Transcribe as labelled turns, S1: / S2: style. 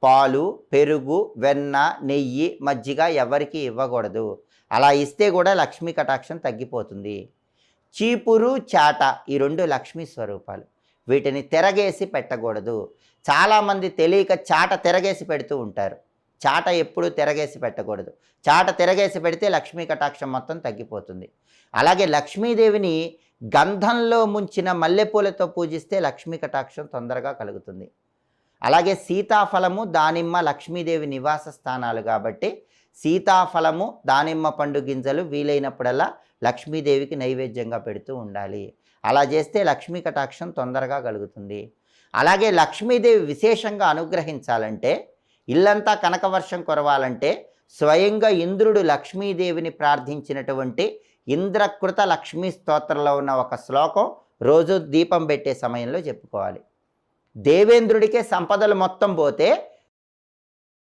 S1: పాలు, పెరుగు, వెన్న, నెయ్యి, మజ్జిగ ఎవరికి ఇవ్వకూడదు. అలా ఇస్తే కూడా లక్ష్మీ కటాక్షం తగ్గిపోతుంది. చీపురు, చాట ఈ రెండు లక్ష్మీ స్వరూపాలు. వీటిని తిరగేసి పెట్టకూడదు. చాలామంది తెలియక చాట తిరగేసి పెడుతూ ఉంటారు. చాట ఎప్పుడూ తిరగేసి పెట్టకూడదు. చాట తిరగేసి పెడితే లక్ష్మీ కటాక్షం మొత్తం తగ్గిపోతుంది. అలాగే లక్ష్మీదేవిని గంధంలో ముంచిన మల్లెపూలతో పూజిస్తే లక్ష్మీ కటాక్షం తొందరగా కలుగుతుంది. అలాగే సీతాఫలము, దానిమ్మ లక్ష్మీదేవి నివాస స్థానాలు కాబట్టి సీతాఫలము, దానిమ్మ పండు గింజలు వీలైనప్పుడల్లా లక్ష్మీదేవికి నైవేద్యంగా పెడుతూ ఉండాలి. అలా చేస్తే లక్ష్మీ కటాక్షం తొందరగా కలుగుతుంది. అలాగే లక్ష్మీదేవి విశేషంగా అనుగ్రహించాలంటే, ఇల్లంతా కనకవర్షం కురవాలంటే స్వయంగా ఇంద్రుడు లక్ష్మీదేవిని ప్రార్థించినటువంటి ఇంద్రకృత లక్ష్మీ స్తోత్రంలో ఉన్న ఒక శ్లోకం రోజు దీపం పెట్టే సమయంలో చెప్పుకోవాలి. దేవేంద్రుడికే సంపదలు మొత్తం పోతే